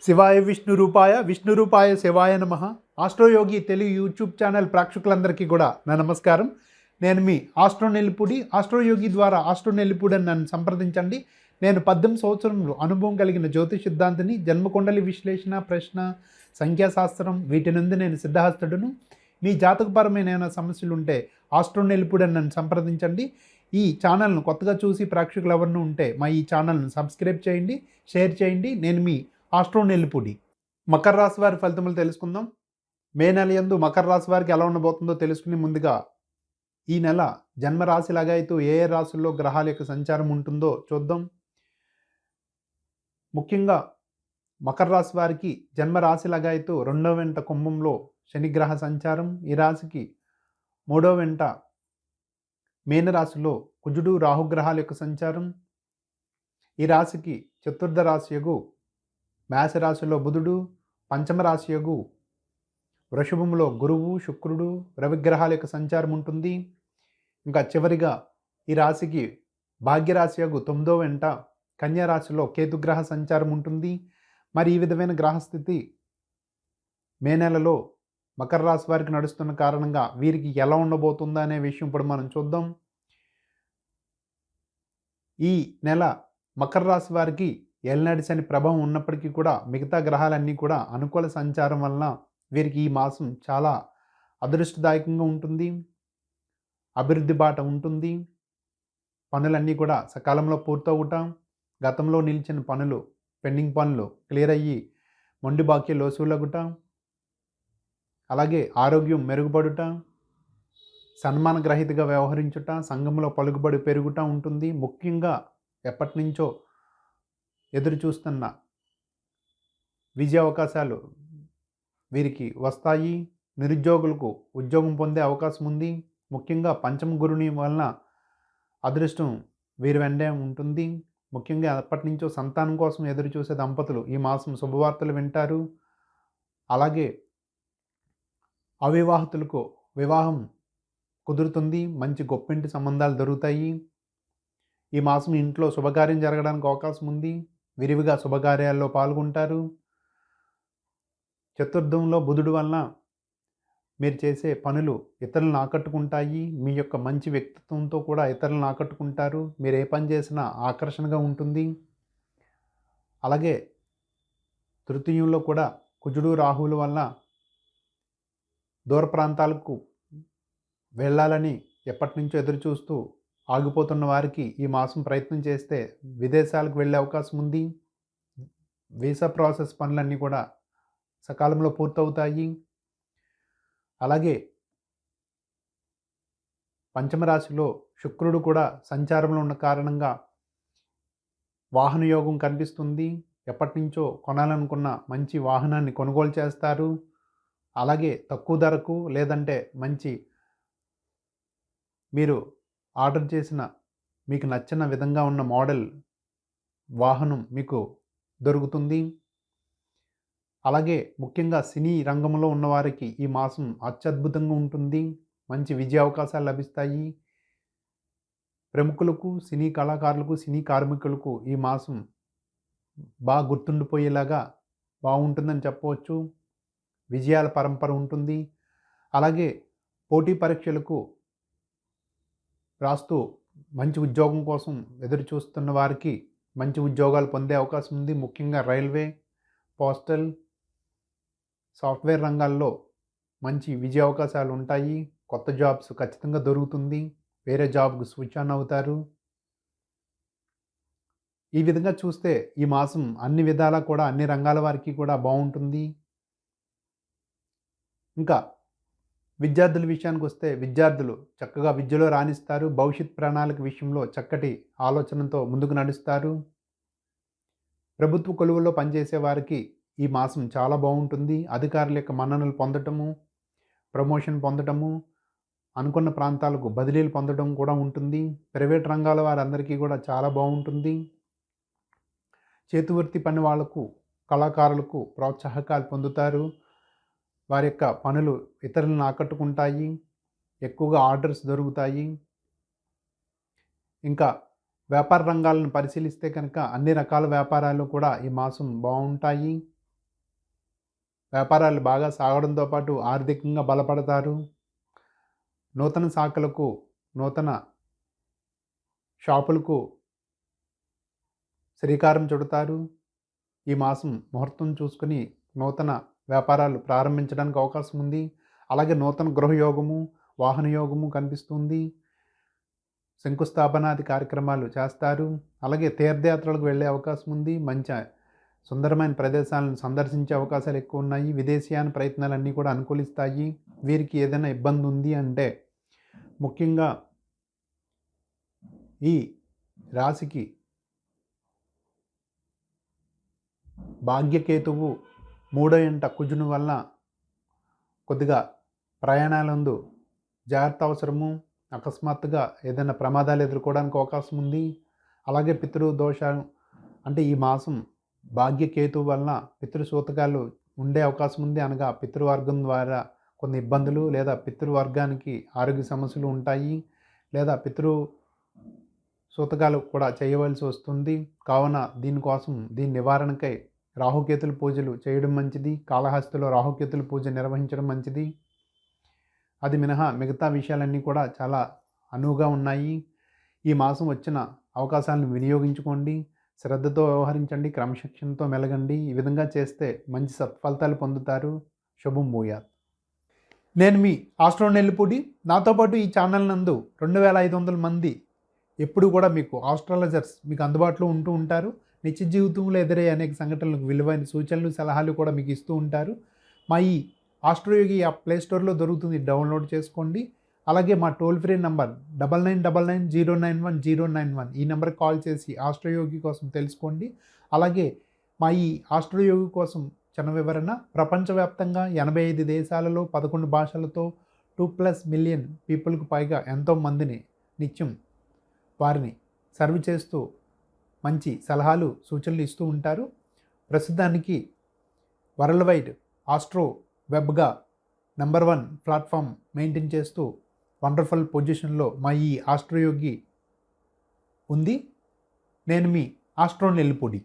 శివాయ విష్ణు రూపాయ శివాయ నమః. ఆస్ట్రోయోగి తెలుగు యూట్యూబ్ ఛానల్ ప్రేక్షకులందరికీ కూడా నా నమస్కారం. నేను మీ ఆస్ట్రో నెల్లిపూడి. ఆస్ట్రోయోగి ద్వారా ఆస్ట్రో నెల్లిపూడి అని నన్ను సంప్రదించండి. నేను 18 సంవత్సరంలో అనుభవం కలిగిన జ్యోతిష్ సిద్ధాంతిని. జన్మకుండలి విశ్లేషణ, ప్రశ్న, సంఖ్యాశాస్త్రం వీటి నుండి నేను సిద్ధహస్తుడును. మీ జాతకపరమైన ఏమైనా సమస్యలు ఉంటే ఆస్ట్రో నెల్లిపూడి అని నన్ను సంప్రదించండి. ఈ ఛానల్ను కొత్తగా చూసి ప్రేక్షకులు ఎవరినూ ఉంటే మా ఈ ఛానల్ను సబ్స్క్రైబ్ చేయండి, షేర్ చేయండి. నేను మీ ఆస్ట్రో నెల్లిపూడి. మకర రాశి వారి ఫలితములు తెలుసుకుందాం. మే నెల యందు మకర రాశి వారికి ఎలా ఉండబోతుందో తెలుసుకుని ముందుగా ఈ నెల జన్మరాశి లగాయతూ ఏ ఏ రాశుల్లో గ్రహాల యొక్క సంచారం ఉంటుందో చూద్దాం. ముఖ్యంగా మకర రాశి వారికి జన్మరాశి లగాయతూ 2వ వెంట కుంభంలో శనిగ్రహ సంచారం. ఈ రాశికి 3వ వెంట మీనరాశిలో కుజుడు రాహుగ్రహాల యొక్క సంచారం. ఈ రాశికి చతుర్థ రాశియగు మేషరాశిలో బుధుడు, పంచమ రాశియగు వృషభంలో గురువు, శుక్రుడు, రవిగ్రహాల యొక్క సంచారం ఉంటుంది. ఇంకా చివరిగా ఈ రాశికి భాగ్యరాశియగు 9వ వెంట కన్యా రాశిలో కేతుగ్రహ సంచారం ఉంటుంది. మరి ఈ విధమైన గ్రహస్థితి మే నెలలో మకర రాశి వారికి నడుస్తున్న కారణంగా వీరికి ఎలా ఉండబోతుందా అనే విషయం ఇప్పుడు మనం చూద్దాం. ఈ నెల మకర రాశి వారికి ఏలినాటి శని ప్రభావం ఉన్నప్పటికీ కూడా మిగతా గ్రహాలన్నీ కూడా అనుకూల సంచారం వలన వీరికి ఈ మాసం చాలా అదృష్టదాయకంగా ఉంటుంది. అభివృద్ధి బాట ఉంటుంది. పనులన్నీ కూడా సకాలంలో పూర్తవుట, గతంలో నిలిచిన పనులు, పెండింగ్ పనులు క్లియర్ అయ్యి మొండి బాకీలు వసూలగుట, అలాగే ఆరోగ్యం మెరుగుపడుట, సన్మాన గ్రహీతగా వ్యవహరించుట, సంఘంలో పలుకుబడి పెరుగుట ఉంటుంది. ముఖ్యంగా ఎప్పటి నుంచో ఎదురు చూస్తున్న విజయ అవకాశాలు వీరికి వస్తాయి. నిరుద్యోగులకు ఉద్యోగం పొందే అవకాశం ఉంది. ముఖ్యంగా పంచమ గురుని వలన అదృష్టం వీరి వెంటే ఉంటుంది. ముఖ్యంగా ఎప్పటి నుంచో సంతానం కోసం ఎదురు చూసే దంపతులు ఈ మాసం శుభవార్తలు వింటారు. అలాగే అవివాహితులకు వివాహం కుదురుతుంది. మంచి గొప్పింటి సంబంధాలు దొరుకుతాయి. ఈ మాసం ఇంట్లో శుభకార్యం జరగడానికి అవకాశం ఉంది. విరివిగా శుభకార్యాల్లో పాల్గొంటారు. చతుర్థంలో బుధుడు వలన మీరు చేసే పనులు ఇతరులను ఆకట్టుకుంటాయి. మీ యొక్క మంచి వ్యక్తిత్వంతో కూడా ఇతరులను ఆకట్టుకుంటారు. మీరు ఏ పని చేసినా ఆకర్షణగా ఉంటుంది. అలాగే తృతీయంలో కూడా కుజుడు రాహువుల వలన దూర ప్రాంతాలకు వెళ్ళాలని ఎప్పటి నుంచో ఎదురు చూస్తూ ఆగిపోతున్న వారికి ఈ మాసం ప్రయత్నం చేస్తే విదేశాలకు వెళ్ళే అవకాశం ఉంది. వీసా ప్రాసెస్ పనులన్నీ కూడా సకాలంలో పూర్తవుతాయి. అలాగే పంచమ రాశిలో శుక్రుడు కూడా సంచారంలో ఉన్న కారణంగా వాహన యోగం కనిపిస్తుంది. ఎప్పటి నుంచో కొనాలనుకున్న మంచి వాహనాన్ని కొనుగోలు చేస్తారు. అలాగే తక్కువ ధరకు లేదంటే మంచి మీరు ఆర్డర్ చేసిన మీకు నచ్చిన విధంగా ఉన్న మోడల్ వాహనం మీకు దొరుకుతుంది. అలాగే ముఖ్యంగా సినీ రంగంలో ఉన్నవారికి ఈ మాసం అత్యద్భుతంగా ఉంటుంది. మంచి విజయ అవకాశాలు లభిస్తాయి. ప్రముఖులకు, సినీ కళాకారులకు, సినీ కార్మికులకు ఈ మాసం బాగా గుర్తుండిపోయేలాగా బాగుంటుందని చెప్పవచ్చు. విజయాల పరంపర ఉంటుంది. అలాగే పోటీ పరీక్షలకు రాస్తూ మంచి ఉద్యోగం కోసం ఎదురు చూస్తున్న వారికి మంచి ఉద్యోగాలు పొందే అవకాశం ఉంది. ముఖ్యంగా రైల్వే, పోస్టల్, సాఫ్ట్వేర్ రంగాల్లో మంచి విజయ అవకాశాలు ఉంటాయి. కొత్త జాబ్స్ ఖచ్చితంగా దొరుకుతుంది. వేరే జాబ్కు స్విచ్ ఆన్ అవుతారు. ఈ విధంగా చూస్తే ఈ మాసం అన్ని విధాలా కూడా అన్ని రంగాల వారికి కూడా బాగుంటుంది. ఇంకా విద్యార్థుల విషయానికి వస్తే విద్యార్థులు చక్కగా విద్యలో రాణిస్తారు. భవిష్యత్ ప్రణాళిక విషయంలో చక్కటి ఆలోచనతో ముందుకు నడుస్తారు. ప్రభుత్వ కొలువుల్లో పనిచేసే వారికి ఈ మాసం చాలా బాగుంటుంది. అధికారుల యొక్క మన్ననలు పొందటము, ప్రమోషన్ పొందటము, అనుకున్న ప్రాంతాలకు బదిలీలు పొందడం కూడా ఉంటుంది. ప్రైవేట్ రంగాల వారందరికీ కూడా చాలా బాగుంటుంది. చేతివృత్తి పని వాళ్లకు, కళాకారులకు ప్రోత్సాహకాలు పొందుతారు. వారి యొక్క పనులు ఇతరులను ఆకట్టుకుంటాయి. ఎక్కువగా ఆర్డర్స్ దొరుకుతాయి. ఇంకా వ్యాపార రంగాలను పరిశీలిస్తే కనుక అన్ని రకాల వ్యాపారాలు కూడా ఈ మాసం బాగుంటాయి. వ్యాపారాలు బాగా సాగడంతో పాటు ఆర్థికంగా బలపడతారు. నూతన శాఖలకు, నూతన షాపులకు శ్రీకారం చుడతారు. ఈ మాసం ముహూర్తం చూసుకుని నూతన వ్యాపారాలు ప్రారంభించడానికి అవకాశం ఉంది. అలాగే నూతన గృహయోగము, వాహన యోగము కనిపిస్తుంది. శంకుస్థాపనాది కార్యక్రమాలు చేస్తారు. అలాగే తీర్థయాత్రలకు వెళ్ళే అవకాశం ఉంది. మంచి సుందరమైన ప్రదేశాలను సందర్శించే అవకాశాలు ఎక్కువ ఉన్నాయి. విదేశీయాన ప్రయత్నాలన్నీ కూడా అనుకూలిస్తాయి. వీరికి ఏదైనా ఇబ్బంది ఉంది అంటే ముఖ్యంగా ఈ రాశికి భాగ్యకేతువు 3వ ఇంట కుజుని వల్ల కొద్దిగా ప్రయాణాలందు జాగ్రత్త అవసరము. అకస్మాత్తుగా ఏదైనా ప్రమాదాలు ఎదుర్కోవడానికి అవకాశం ఉంది. అలాగే పితృదోషాలు అంటే ఈ మాసం భాగ్యకేతు వలన పితృసూతకాలు ఉండే అవకాశం ఉంది. అనగా పితృవర్గం ద్వారా కొన్ని ఇబ్బందులు లేదా పితృవర్గానికి ఆరోగ్య సమస్యలు ఉంటాయి. లేదా సూతకాలు కూడా చేయవలసి వస్తుంది. కావున దీనికోసం దీని నివారణకై రాహుకేతుల పూజలు చేయడం మంచిది. కాళహస్తిలో రాహుకేతుల పూజ నిర్వహించడం మంచిది. అది మినహా మిగతా విషయాలన్నీ కూడా చాలా అనువుగా ఉన్నాయి. ఈ మాసం వచ్చిన అవకాశాలను వినియోగించుకోండి. శ్రద్ధతో వ్యవహరించండి. క్రమశిక్షణతో మెలగండి. ఈ విధంగా చేస్తే మంచి సత్ఫలితాలు పొందుతారు. శుభం భూయాత్. నేను మీ ఆస్ట్రో నెల్లిపూడి. నాతో పాటు ఈ ఛానల్ నందు 2500 మంది ఎప్పుడు కూడా మీకు ఆస్ట్రాలజర్స్ మీకు అందుబాటులో ఉంటూ ఉంటారు. నిత్య జీవితంలో ఎదురయ్యే అనేక సంఘటనలకు విలువైన సూచనలు, సలహాలు కూడా మీకు ఇస్తూ ఉంటారు. మా ఈ ఆస్ట్రోయోగి యాప్ ప్లేస్టోర్లో దొరుకుతుంది, డౌన్లోడ్ చేసుకోండి. అలాగే మా టోల్ ఫ్రీ నంబర్ 9999091091 ఈ నెంబర్కి కాల్ చేసి ఆస్ట్రోయోగి కోసం తెలుసుకోండి. అలాగే మా ఈ ఆస్ట్రోయోగి కోసం చిన్న వివరణ. ప్రపంచవ్యాప్తంగా 85 దేశాలలో 11 భాషలతో 2+ మిలియన్ పీపుల్కి పైగా ఎంతోమందిని నిత్యం వారిని సర్వ్ చేస్తూ మంచి సలహాలు, సూచనలు ఇస్తూ ఉంటారు. ప్రస్తుతానికి వరల్డ్ వైడ్ ఆస్ట్రో వెబ్గా నెంబర్ 1 ప్లాట్ఫామ్ మెయింటైన్ చేస్తూ వండర్ఫుల్ పొజిషన్లో మా ఈ ఆస్ట్రోయోగి ఉంది. నేను మీ ఆస్ట్రో నెల్లిపూడి.